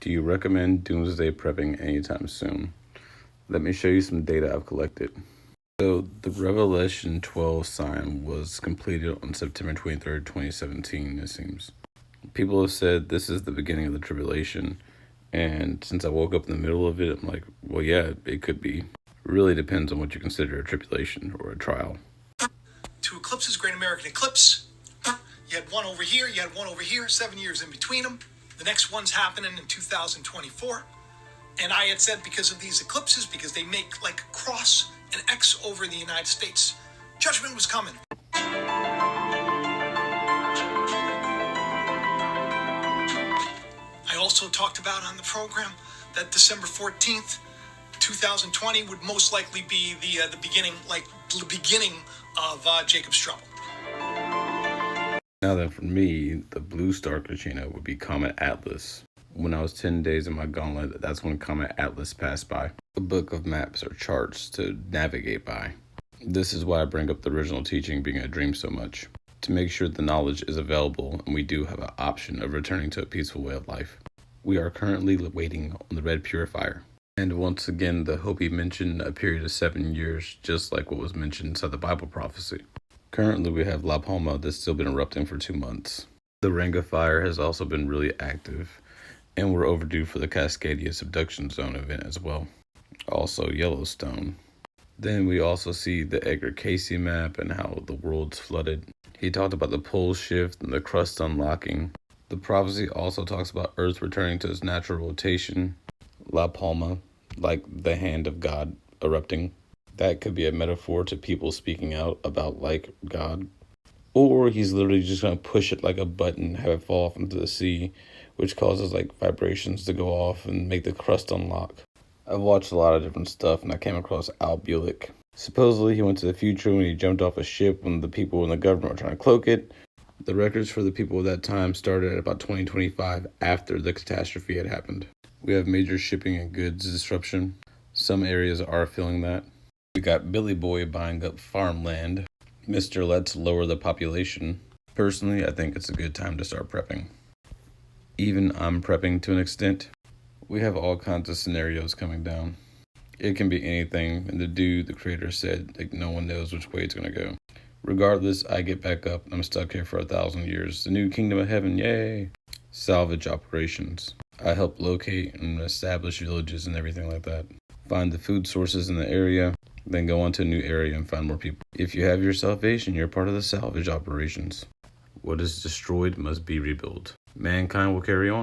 Do you recommend doomsday prepping anytime soon? Let me show you some data I've collected. So the Revelation 12 sign was completed on September 23rd, 2017, it seems. People have said this is the beginning of the tribulation, and since I woke up in the middle of it, I'm like, well, yeah, it could be. It really depends on what you consider a tribulation or a trial. Two eclipses, Great American Eclipse. You had one over here, you had one over here, 7 years in between them. The next one's happening in 2024. And I had said because of these eclipses, because they make like a cross, an X over the United States, judgment was coming. I also talked about on the program that December 14th, 2020 would most likely be the beginning of Jacob's trouble. Now then, for me, the blue star Kachina would be Comet Atlas. When I was 10 days in my gauntlet, that's when Comet Atlas passed by. A book of maps or charts to navigate by. This is why I bring up the original teaching being a dream so much. To make sure the knowledge is available and we do have an option of returning to a peaceful way of life. We are currently waiting on the red purifier. And once again, the Hopi mentioned a period of 7 years, just like what was mentioned inside the Bible prophecy. Currently, we have La Palma that's still been erupting for 2 months. The Ranga fire has also been really active, and we're overdue for the Cascadia Subduction Zone event as well. Also, Yellowstone. Then we also see the Edgar Cayce map and how the world's flooded. He talked about the pole shift and the crust unlocking. The prophecy also talks about Earth returning to its natural rotation. La Palma, like the hand of God erupting. That could be a metaphor to people speaking out about like God. Or he's literally just going to push it like a button, have it fall off into the sea, which causes like vibrations to go off and make the crust unlock. I've watched a lot of different stuff and I came across Al Bulick. Supposedly he went to the future when he jumped off a ship when the people in the government were trying to cloak it. The records for the people of that time started at about 2025 after the catastrophe had happened. We have major shipping and goods disruption. Some areas are feeling that. We got Billy Boy buying up farmland. Mr. Let's lower the population. Personally, I think it's a good time to start prepping. Even I'm prepping to an extent. We have all kinds of scenarios coming down. It can be anything, and the creator said, like, no one knows which way it's going to go. Regardless, I get back up and I'm stuck here for 1,000 years. The new kingdom of heaven, yay! Salvage operations. I help locate and establish villages and everything like that. Find the food sources in the area, then go on to a new area and find more people. If you have your salvation, you're part of the salvage operations. What is destroyed must be rebuilt. Mankind will carry on.